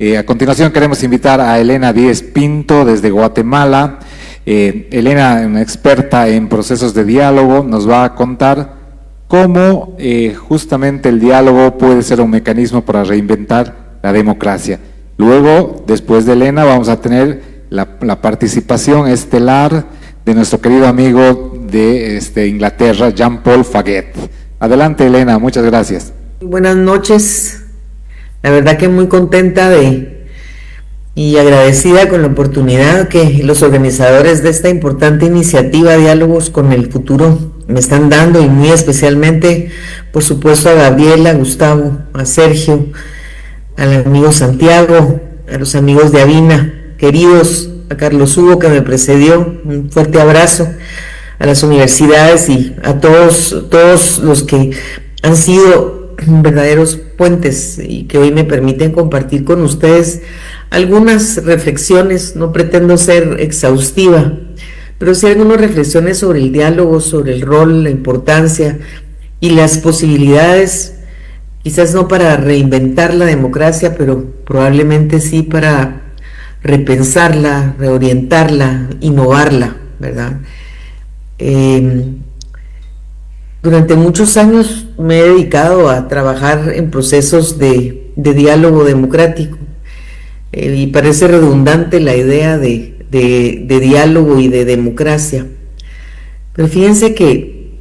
A continuación queremos invitar a Elena Díez Pinto desde Guatemala. Elena, una experta en procesos de diálogo, nos va a contar cómo justamente el diálogo puede ser un mecanismo para reinventar la democracia. Luego, después de Elena, vamos a tener la participación estelar de nuestro querido amigo de Inglaterra, Jean-Paul Faguet. Adelante, Elena, muchas gracias. Buenas noches. La verdad que muy contenta y agradecida con la oportunidad que los organizadores de esta importante iniciativa Diálogos con el Futuro me están dando, y muy especialmente, por supuesto, a Gabriela, a Gustavo, a Sergio, al amigo Santiago, a los amigos de Avina, queridos, a Carlos Hugo que me precedió, un fuerte abrazo, a las universidades y a todos los que han sido verdaderos puentes y que hoy me permiten compartir con ustedes algunas reflexiones. No pretendo ser exhaustiva, pero sí algunas reflexiones sobre el diálogo, sobre el rol, la importancia y las posibilidades, quizás no para reinventar la democracia, pero probablemente sí para repensarla, reorientarla, innovarla, ¿verdad? Durante muchos años me he dedicado a trabajar en procesos de diálogo democrático, y parece redundante la idea de diálogo y de democracia, pero fíjense que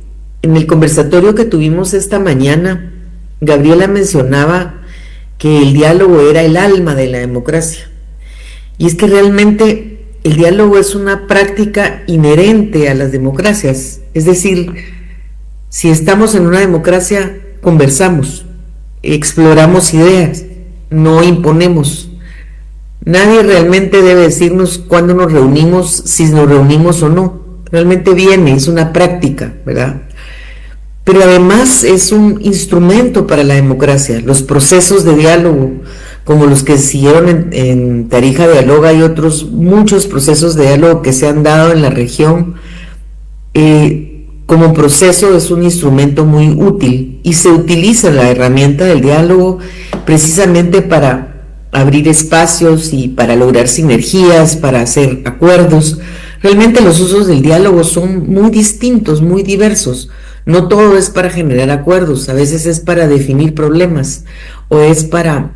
en el conversatorio que tuvimos esta mañana, Gabriela mencionaba que el diálogo era el alma de la democracia, y es que realmente el diálogo es una práctica inherente a las democracias. Es decir, si estamos en una democracia, conversamos, exploramos ideas, no imponemos. Nadie realmente debe decirnos cuándo nos reunimos, si nos reunimos o no. Realmente es una práctica, ¿verdad? Pero además es un instrumento para la democracia. Los procesos de diálogo, como los que siguieron en Tarija Dialoga y otros muchos procesos de diálogo que se han dado en la región, como proceso es un instrumento muy útil, y se utiliza la herramienta del diálogo precisamente para abrir espacios y para lograr sinergias, para hacer acuerdos. Realmente los usos del diálogo son muy distintos, muy diversos. No todo es para generar acuerdos, a veces es para definir problemas, o es para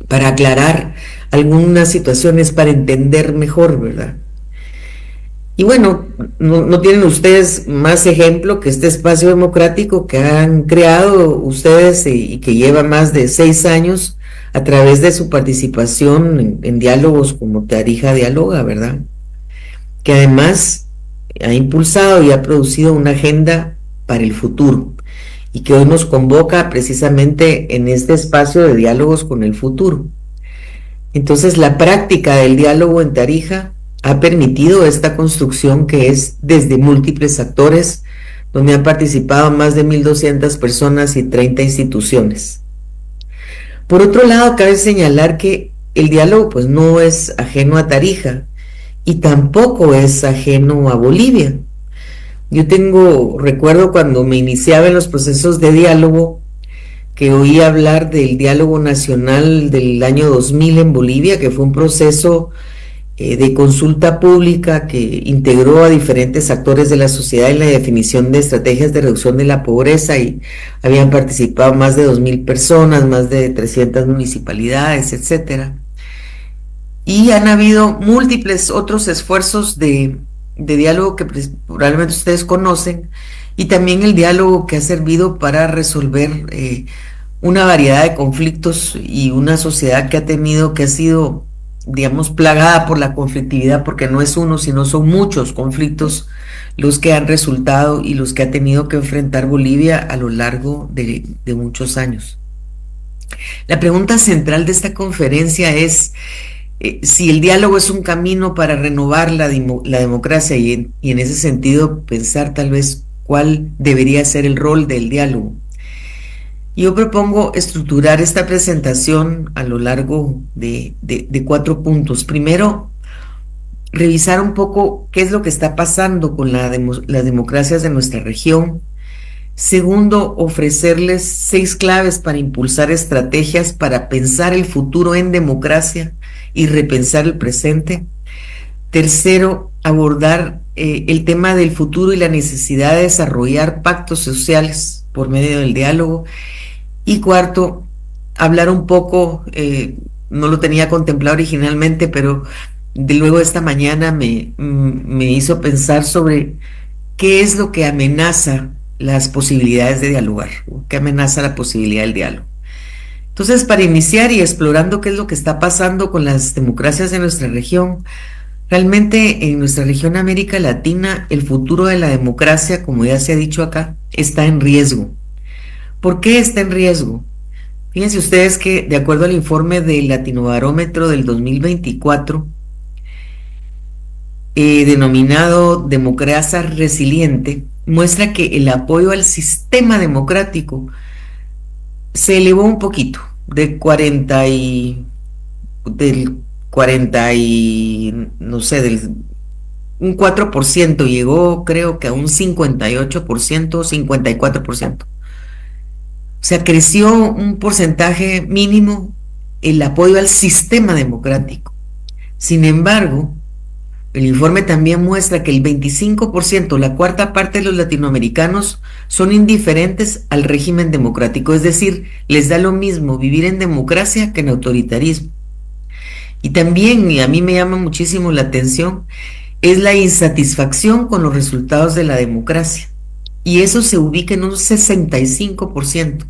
aclarar algunas situaciones, para entender mejor, ¿verdad? Y bueno, no tienen ustedes más ejemplo que este espacio democrático que han creado ustedes y que lleva más de 6 años a través de su participación en diálogos como Tarija Dialoga, ¿verdad? Que además ha impulsado y ha producido una agenda para el futuro, y que hoy nos convoca precisamente en este espacio de diálogos con el futuro. Entonces, la práctica del diálogo en Tarija ha permitido esta construcción que es desde múltiples actores, donde han participado más de 1.200 personas y 30 instituciones. Por otro lado, cabe señalar que el diálogo pues no es ajeno a Tarija y tampoco es ajeno a Bolivia. Yo recuerdo cuando me iniciaba en los procesos de diálogo, que oí hablar del diálogo nacional del año 2000 en Bolivia, que fue un proceso de consulta pública que integró a diferentes actores de la sociedad en la definición de estrategias de reducción de la pobreza, y habían participado más de 2.000 personas, más de 300 municipalidades, etcétera. Y han habido múltiples otros esfuerzos de diálogo que probablemente ustedes conocen, y también el diálogo que ha servido para resolver una variedad de conflictos, y una sociedad que ha sido, digamos, plagada por la conflictividad, porque no es uno, sino son muchos conflictos los que han resultado y los que ha tenido que enfrentar Bolivia a lo largo de muchos años. La pregunta central de esta conferencia es si el diálogo es un camino para renovar la democracia, y en ese sentido pensar tal vez cuál debería ser el rol del diálogo. Yo propongo estructurar esta presentación a lo largo de 4 puntos. Primero, revisar un poco qué es lo que está pasando con las democracias de nuestra región, Segundo, ofrecerles 6 claves para impulsar estrategias para pensar el futuro en democracia y repensar el presente. Tercero, abordar el tema del futuro y la necesidad de desarrollar pactos sociales por medio del diálogo. Y cuarto, hablar un poco, no lo tenía contemplado originalmente, pero luego esta mañana me hizo pensar sobre qué es lo que amenaza las posibilidades de dialogar, qué amenaza la posibilidad del diálogo. Entonces, para iniciar y explorando qué es lo que está pasando con las democracias en nuestra región, realmente en nuestra región América Latina, el futuro de la democracia, como ya se ha dicho acá, está en riesgo. ¿Por qué está en riesgo? Fíjense ustedes que, de acuerdo al informe del Latinobarómetro del 2024, denominado Democracia Resiliente, muestra que el apoyo al sistema democrático se elevó un poquito, del 40 y, no sé, un 4%, llegó creo que a un 58%, 54%. O sea, creció un porcentaje mínimo el apoyo al sistema democrático. Sin embargo, el informe también muestra que el 25%, la cuarta parte de los latinoamericanos, son indiferentes al régimen democrático, es decir, les da lo mismo vivir en democracia que en autoritarismo. Y también, y a mí me llama muchísimo la atención, es la insatisfacción con los resultados de la democracia. Y eso se ubica en un 65%.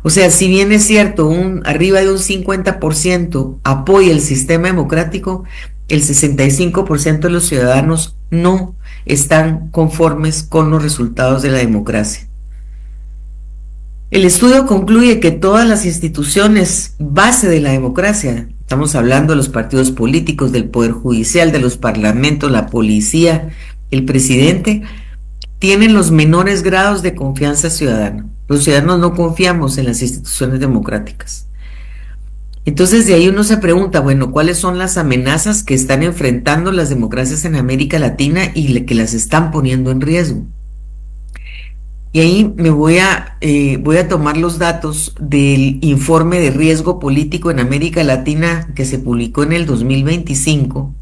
O sea, si bien es cierto, arriba de un 50% apoya el sistema democrático, el 65% de los ciudadanos no están conformes con los resultados de la democracia. El estudio concluye que todas las instituciones base de la democracia, estamos hablando de los partidos políticos, del poder judicial, de los parlamentos, la policía, el presidente, tienen los menores grados de confianza ciudadana. Los ciudadanos no confiamos en las instituciones democráticas. Entonces de ahí uno se pregunta, bueno, ¿cuáles son las amenazas que están enfrentando las democracias en América Latina y que las están poniendo en riesgo? Y ahí voy a tomar los datos del informe de riesgo político en América Latina que se publicó en el 2025,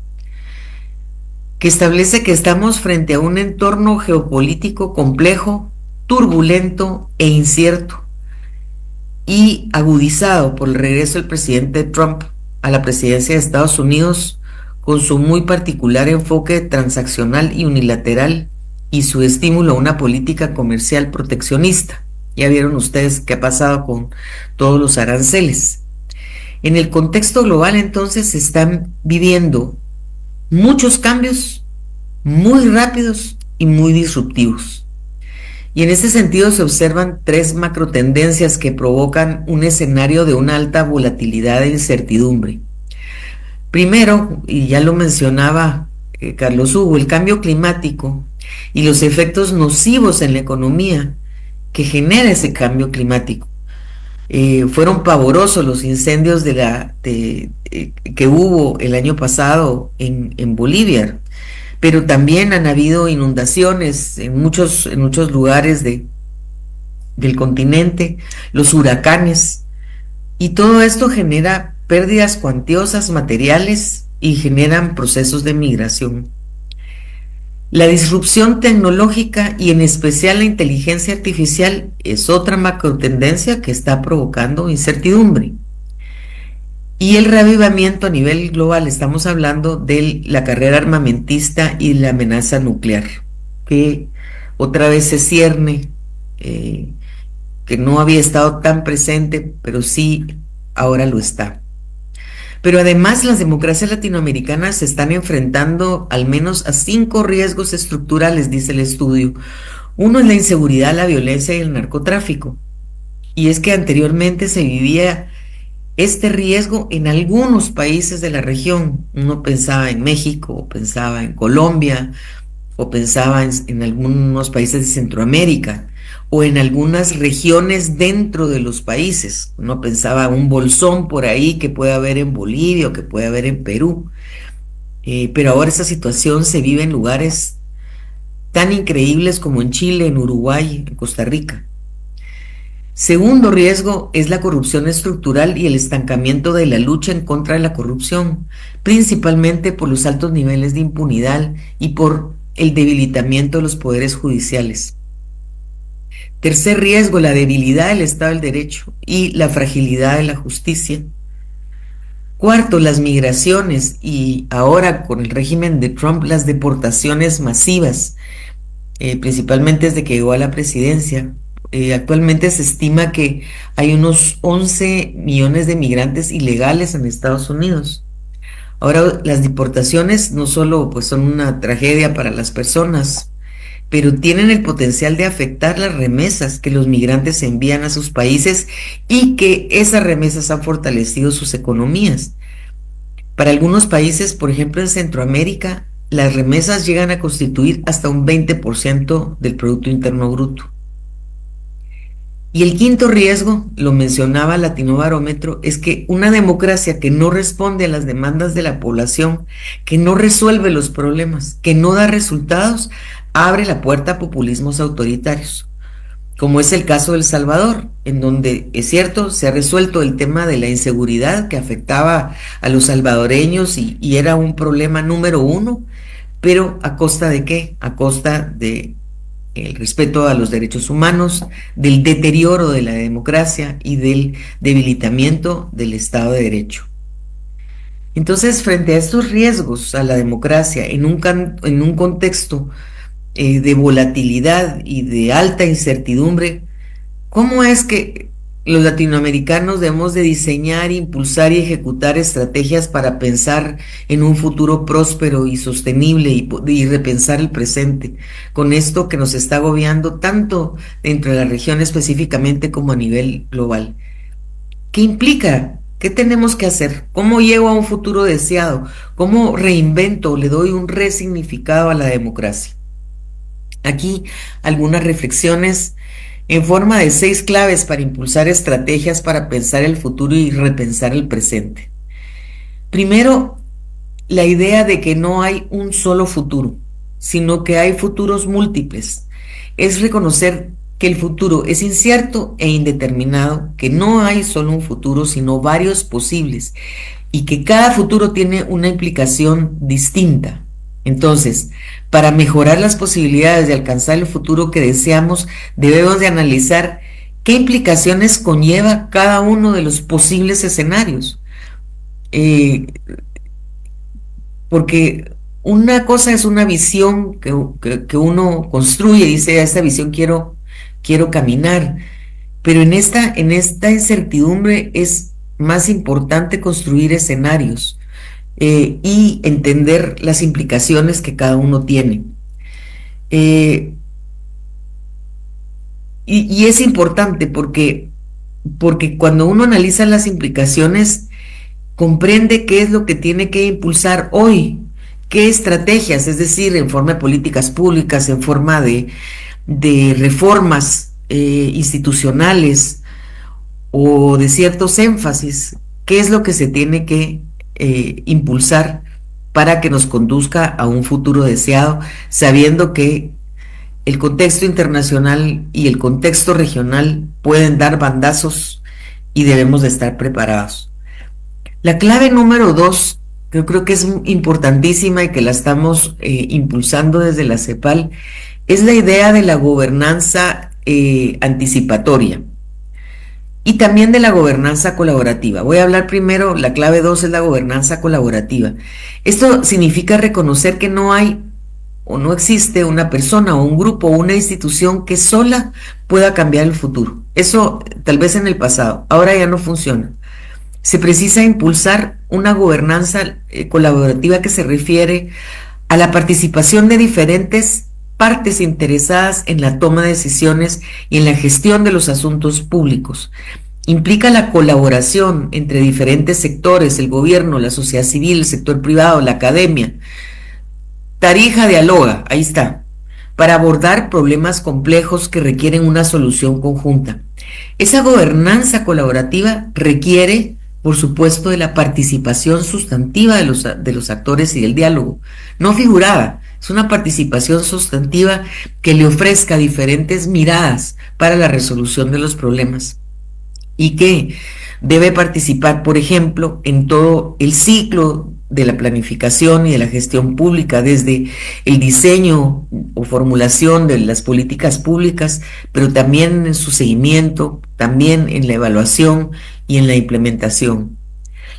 que establece que estamos frente a un entorno geopolítico complejo, turbulento e incierto, y agudizado por el regreso del presidente Trump a la presidencia de Estados Unidos, con su muy particular enfoque transaccional y unilateral y su estímulo a una política comercial proteccionista. Ya vieron ustedes qué ha pasado con todos los aranceles. En el contexto global, entonces, se están viviendo muchos cambios muy rápidos y muy disruptivos. Y en este sentido se observan 3 macrotendencias que provocan un escenario de una alta volatilidad e incertidumbre. Primero, y ya lo mencionaba Carlos Hugo, el cambio climático y los efectos nocivos en la economía que genera ese cambio climático. Fueron pavorosos los incendios que hubo el año pasado en Bolivia, pero también han habido inundaciones en muchos lugares del continente, los huracanes, y todo esto genera pérdidas cuantiosas materiales y generan procesos de migración. La disrupción tecnológica y en especial la inteligencia artificial es otra macrotendencia que está provocando incertidumbre. Y el reavivamiento a nivel global, estamos hablando de la carrera armamentista y la amenaza nuclear, que otra vez se cierne, que no había estado tan presente, pero sí ahora lo está. Pero además las democracias latinoamericanas se están enfrentando al menos a 5 riesgos estructurales, dice el estudio. Uno es la inseguridad, la violencia y el narcotráfico. Y es que anteriormente se vivía este riesgo en algunos países de la región. Uno pensaba en México, o pensaba en Colombia, o pensaba en algunos países de Centroamérica, o en algunas regiones dentro de los países. Uno pensaba un bolsón por ahí que puede haber en Bolivia o que puede haber en Perú. Pero ahora esa situación se vive en lugares tan increíbles como en Chile, en Uruguay, en Costa Rica. Segundo riesgo es la corrupción estructural y el estancamiento de la lucha en contra de la corrupción, principalmente por los altos niveles de impunidad y por el debilitamiento de los poderes judiciales. Tercer riesgo, la debilidad del Estado del Derecho y la fragilidad de la justicia. Cuarto, las migraciones y ahora con el régimen de Trump las deportaciones masivas, principalmente desde que llegó a la presidencia. Actualmente se estima que hay unos 11 millones de migrantes ilegales en Estados Unidos. Ahora, las deportaciones no solo pues, son una tragedia para las personas, pero tienen el potencial de afectar las remesas que los migrantes envían a sus países y que esas remesas han fortalecido sus economías. Para algunos países, por ejemplo en Centroamérica, las remesas llegan a constituir hasta un 20% del Producto Interno Bruto. Y el quinto riesgo, lo mencionaba Latinobarómetro, es que una democracia que no responde a las demandas de la población, que no resuelve los problemas, que no da resultados, abre la puerta a populismos autoritarios, como es el caso de El Salvador, en donde, es cierto, se ha resuelto el tema de la inseguridad que afectaba a los salvadoreños y era un problema número uno, pero ¿a costa de qué? A costa de el respeto a los derechos humanos, del deterioro de la democracia y del debilitamiento del Estado de Derecho. Entonces, frente a estos riesgos a la democracia en un contexto de volatilidad y de alta incertidumbre, ¿cómo es que los latinoamericanos debemos de diseñar, impulsar y ejecutar estrategias para pensar en un futuro próspero y sostenible y repensar el presente, con esto que nos está agobiando tanto dentro de la región específicamente como a nivel global? ¿Qué implica? ¿Qué tenemos que hacer? ¿Cómo llego a un futuro deseado? ¿Cómo reinvento, le doy un resignificado a la democracia? Aquí algunas reflexiones en forma de 6 claves para impulsar estrategias para pensar el futuro y repensar el presente. Primero, la idea de que no hay un solo futuro, sino que hay futuros múltiples. Es reconocer que el futuro es incierto e indeterminado, que no hay solo un futuro, sino varios posibles, y que cada futuro tiene una implicación distinta. Entonces, para mejorar las posibilidades de alcanzar el futuro que deseamos, debemos de analizar qué implicaciones conlleva cada uno de los posibles escenarios. Porque una cosa es una visión que uno construye, dice, a esta visión quiero caminar, pero en esta incertidumbre es más importante construir escenarios. Y entender las implicaciones que cada uno tiene. Y es importante porque cuando uno analiza las implicaciones, comprende qué es lo que tiene que impulsar hoy, qué estrategias, es decir, en forma de políticas públicas, en forma de reformas institucionales o de ciertos énfasis, qué es lo que se tiene que impulsar para que nos conduzca a un futuro deseado, sabiendo que el contexto internacional y el contexto regional pueden dar bandazos y debemos de estar preparados. La clave número 2, que yo creo que es importantísima y que la estamos impulsando desde la CEPAL, es la idea de la gobernanza anticipatoria. Y también de la gobernanza colaborativa. Voy a hablar primero, la clave 2 es la gobernanza colaborativa. Esto significa reconocer que no hay o no existe una persona o un grupo o una institución que sola pueda cambiar el futuro. Eso tal vez en el pasado, ahora ya no funciona. Se precisa impulsar una gobernanza colaborativa que se refiere a la participación de diferentes partes interesadas en la toma de decisiones y en la gestión de los asuntos públicos. Implica la colaboración entre diferentes sectores, el gobierno, la sociedad civil, el sector privado, la academia. Tarija dialoga, ahí está, para abordar problemas complejos que requieren una solución conjunta. Esa gobernanza colaborativa requiere, por supuesto, de la participación sustantiva de los actores y del diálogo, no figurada, Es una participación sustantiva que le ofrezca diferentes miradas para la resolución de los problemas y que debe participar, por ejemplo, en todo el ciclo de la planificación y de la gestión pública, desde el diseño o formulación de las políticas públicas, pero también en su seguimiento, también en la evaluación y en la implementación.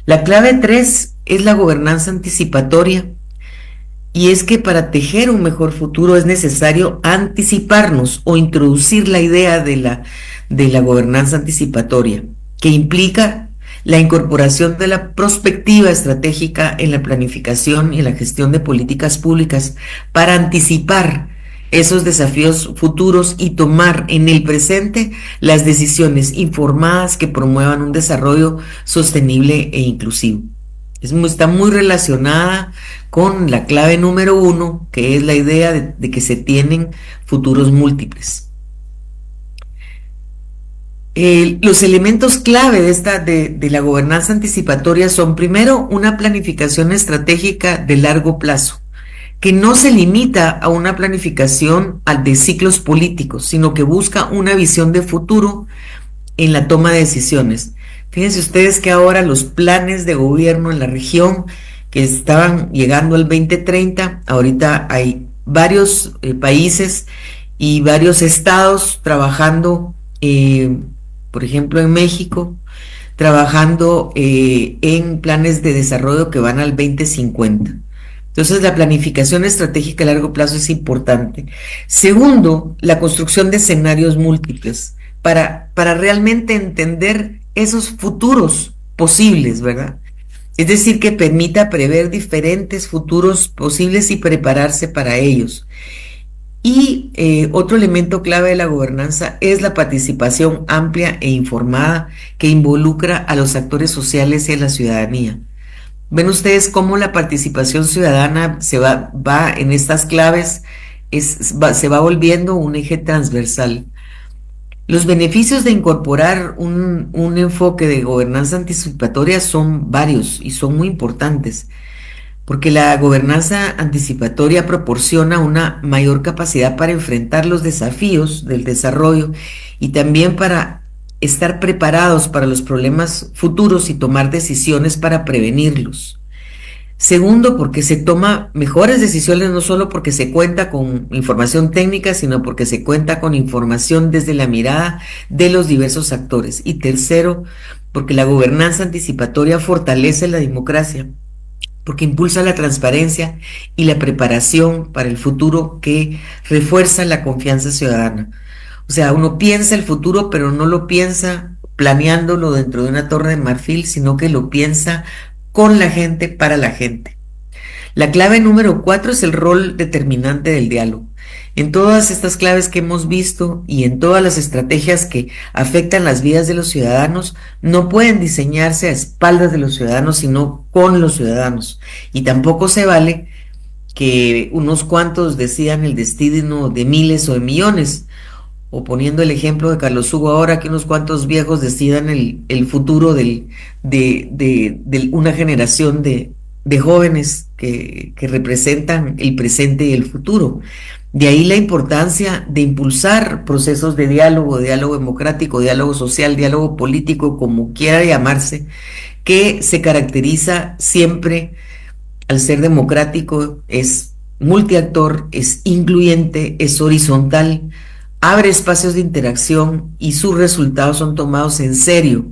La clave 3 es la gobernanza anticipatoria, y es que para tejer un mejor futuro es necesario anticiparnos o introducir la idea de la gobernanza anticipatoria, que implica la incorporación de la prospectiva estratégica en la planificación y en la gestión de políticas públicas para anticipar esos desafíos futuros y tomar en el presente las decisiones informadas que promuevan un desarrollo sostenible e inclusivo. Está muy relacionada con la clave número 1, que es la idea de que se tienen futuros múltiples. Los elementos clave de la gobernanza anticipatoria son, primero, una planificación estratégica de largo plazo, que no se limita a una planificación de ciclos políticos, sino que busca una visión de futuro en la toma de decisiones. Fíjense ustedes que ahora los planes de gobierno en la región que estaban llegando al 2030, ahorita hay varios países y varios estados trabajando, por ejemplo en México, trabajando en planes de desarrollo que van al 2050. Entonces la planificación estratégica a largo plazo es importante. Segundo, la construcción de escenarios múltiples para realmente entender esos futuros posibles, ¿verdad? Es decir, que permita prever diferentes futuros posibles y prepararse para ellos. Y otro elemento clave de la gobernanza es la participación amplia e informada que involucra a los actores sociales y a la ciudadanía. Ven ustedes cómo la participación ciudadana se va en estas claves, se va volviendo un eje transversal. Los beneficios de incorporar un enfoque de gobernanza anticipatoria son varios y son muy importantes, porque la gobernanza anticipatoria proporciona una mayor capacidad para enfrentar los desafíos del desarrollo y también para estar preparados para los problemas futuros y tomar decisiones para prevenirlos. Segundo, porque se toma mejores decisiones, no solo porque se cuenta con información técnica, sino porque se cuenta con información desde la mirada de los diversos actores. Y tercero, porque la gobernanza anticipatoria fortalece la democracia, porque impulsa la transparencia y la preparación para el futuro, que refuerza la confianza ciudadana. O sea, uno piensa el futuro, pero no lo piensa planeándolo dentro de una torre de marfil, sino que lo piensa con la gente, para la gente. La clave número 4 es el rol determinante del diálogo. En todas estas claves que hemos visto y en todas las estrategias que afectan las vidas de los ciudadanos, no pueden diseñarse a espaldas de los ciudadanos, sino con los ciudadanos. Y tampoco se vale que unos cuantos decidan el destino de miles o de millones, o poniendo el ejemplo de Carlos Hugo ahora, que unos cuantos viejos decidan el futuro de una generación de jóvenes que representan el presente y el futuro. De ahí la importancia de impulsar procesos de diálogo democrático, diálogo social, diálogo político, como quiera llamarse, que se caracteriza siempre, al ser democrático, es multiactor, es incluyente, es horizontal, abre espacios de interacción y sus resultados son tomados en serio,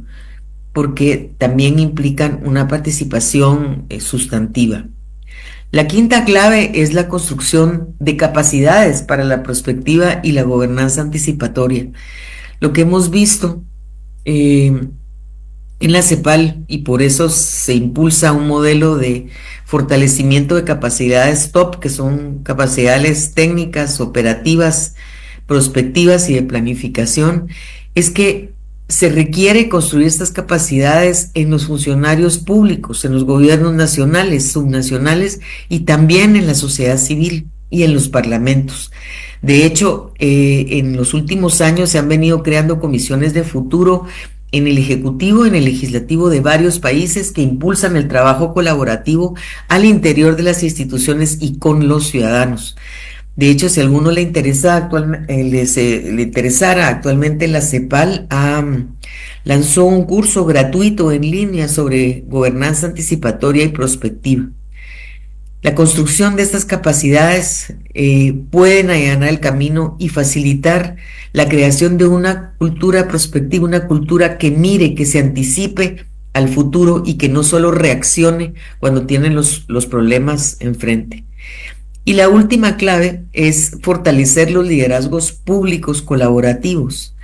porque también implican una participación sustantiva. La quinta clave es la construcción de capacidades para la prospectiva y la gobernanza anticipatoria. Lo que hemos visto en la CEPAL, y por eso se impulsa un modelo de fortalecimiento de capacidades TOP, que son capacidades técnicas, operativas, prospectivas y de planificación, es que se requiere construir estas capacidades en los funcionarios públicos, en los gobiernos nacionales, subnacionales y también en la sociedad civil y en los parlamentos. De hecho, en los últimos años se han venido creando comisiones de futuro en el Ejecutivo, en el Legislativo de varios países que impulsan el trabajo colaborativo al interior de las instituciones y con los ciudadanos. De hecho, si a alguno le interesa le interesara actualmente, la CEPAL lanzó un curso gratuito en línea sobre gobernanza anticipatoria y prospectiva. La construcción de estas capacidades pueden allanar el camino y facilitar la creación de una cultura prospectiva, una cultura que mire, que se anticipe al futuro y que no solo reaccione cuando tienen los problemas enfrente. Y la última clave es fortalecer los liderazgos públicos colaborativos.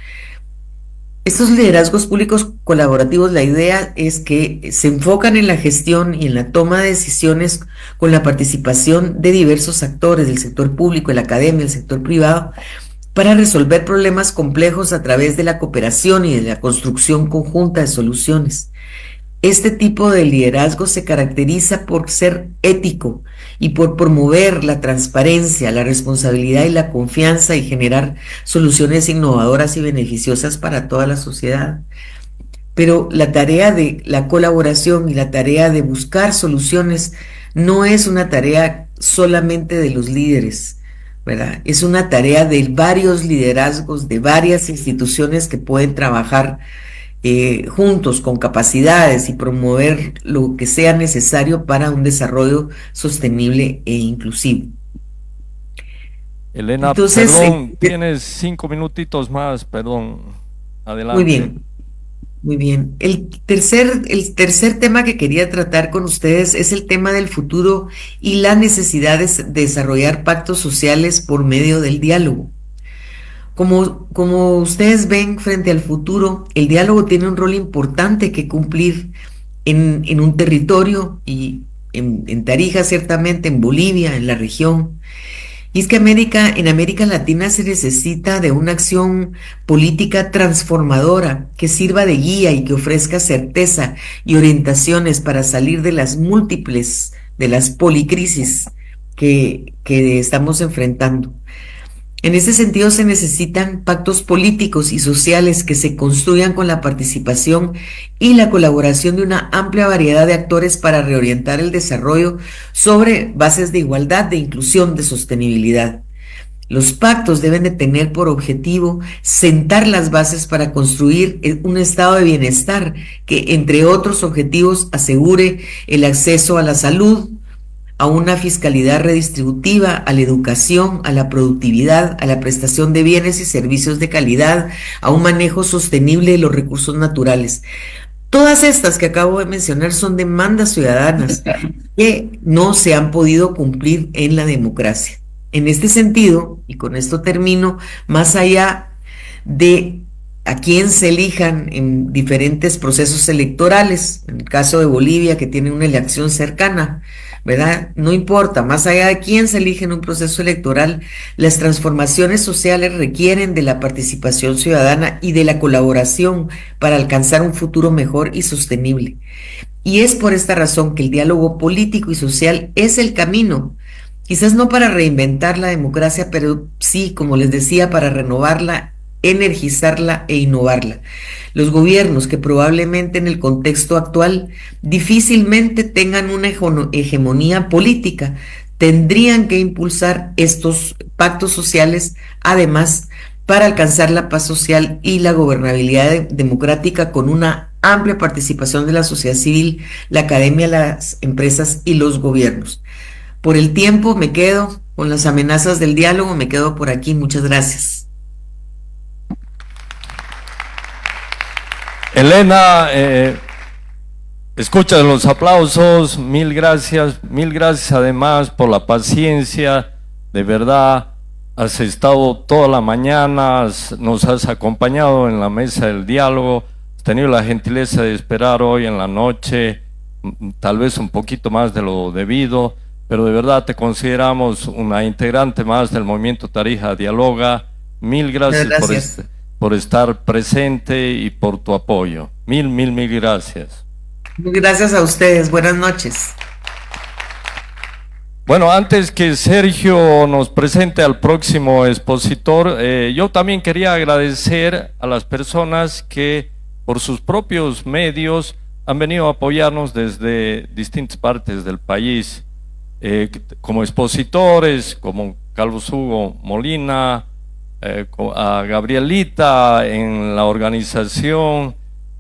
Estos liderazgos públicos colaborativos, la idea es que se enfocan en la gestión y en la toma de decisiones con la participación de diversos actores del sector público, de la academia, del sector privado, para resolver problemas complejos a través de la cooperación y de la construcción conjunta de soluciones. Este tipo de liderazgo se caracteriza por ser ético y por promover la transparencia, la responsabilidad y la confianza y generar soluciones innovadoras y beneficiosas para toda la sociedad. Pero la tarea de la colaboración y la tarea de buscar soluciones no es una tarea solamente de los líderes, ¿verdad? Es una tarea de varios liderazgos, de varias instituciones que pueden trabajar juntos con capacidades y promover lo que sea necesario para un desarrollo sostenible e inclusivo. Elena, entonces, perdón, tienes 5 minutitos más, perdón. Adelante. Muy bien, muy bien. El tercer tema que quería tratar con ustedes es el tema del futuro y la necesidad de desarrollar pactos sociales por medio del diálogo. Como ustedes ven, frente al futuro, el diálogo tiene un rol importante que cumplir en un territorio y en Tarija, ciertamente, en Bolivia, en la región. Y es que en América Latina se necesita de una acción política transformadora que sirva de guía y que ofrezca certeza y orientaciones para salir de las policrisis que estamos enfrentando. En ese sentido, se necesitan pactos políticos y sociales que se construyan con la participación y la colaboración de una amplia variedad de actores para reorientar el desarrollo sobre bases de igualdad, de inclusión, de sostenibilidad. Los pactos deben de tener por objetivo sentar las bases para construir un estado de bienestar que, entre otros objetivos, asegure el acceso a la salud, a una fiscalidad redistributiva, a la educación, a la productividad, a la prestación de bienes y servicios de calidad, a un manejo sostenible de los recursos naturales. Todas estas que acabo de mencionar son demandas ciudadanas que no se han podido cumplir en la democracia. En este sentido, y con esto termino, más allá de a quién se elijan en diferentes procesos electorales, en el caso de Bolivia, que tiene una elección cercana, ¿verdad? No importa, más allá de quién se elige en un proceso electoral, las transformaciones sociales requieren de la participación ciudadana y de la colaboración para alcanzar un futuro mejor y sostenible. Y es por esta razón que el diálogo político y social es el camino, quizás no para reinventar la democracia, pero sí, como les decía, para renovarla, energizarla e innovarla. Los gobiernos que probablemente en el contexto actual difícilmente tengan una hegemonía política, tendrían que impulsar estos pactos sociales, además, para alcanzar la paz social y la gobernabilidad democrática con una amplia participación de la sociedad civil, la academia, las empresas y los gobiernos. Por el tiempo me quedo con las amenazas del diálogo, me quedo por aquí. Muchas gracias. Elena, escucha los aplausos, mil gracias además por la paciencia, de verdad, has estado toda la mañana, nos has acompañado en la mesa del diálogo, has tenido la gentileza de esperar hoy en la noche, tal vez un poquito más de lo debido, pero de verdad te consideramos una integrante más del movimiento Tarija Dialoga. Mil gracias. Por estar presente y por tu apoyo. Mil gracias. Gracias a ustedes. Buenas noches. Bueno, antes que Sergio nos presente al próximo expositor, yo también quería agradecer a las personas que por sus propios medios, han venido a apoyarnos desde distintas partes del país, como expositores, como Carlos Hugo Molina, a Gabrielita en la organización,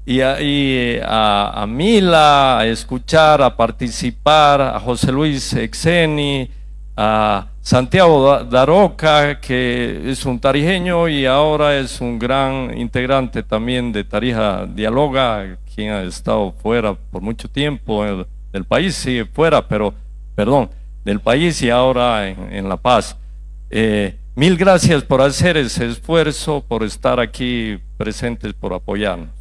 y a Mila, a escuchar, a participar, a José Luis Exeni, a Santiago Daroca, que es un tarijeño y ahora es un gran integrante también de Tarija Dialoga, quien ha estado fuera por mucho tiempo del país, sigue fuera, pero, perdón, del país y ahora en La Paz. Mil gracias por hacer ese esfuerzo, por estar aquí presentes, por apoyarnos.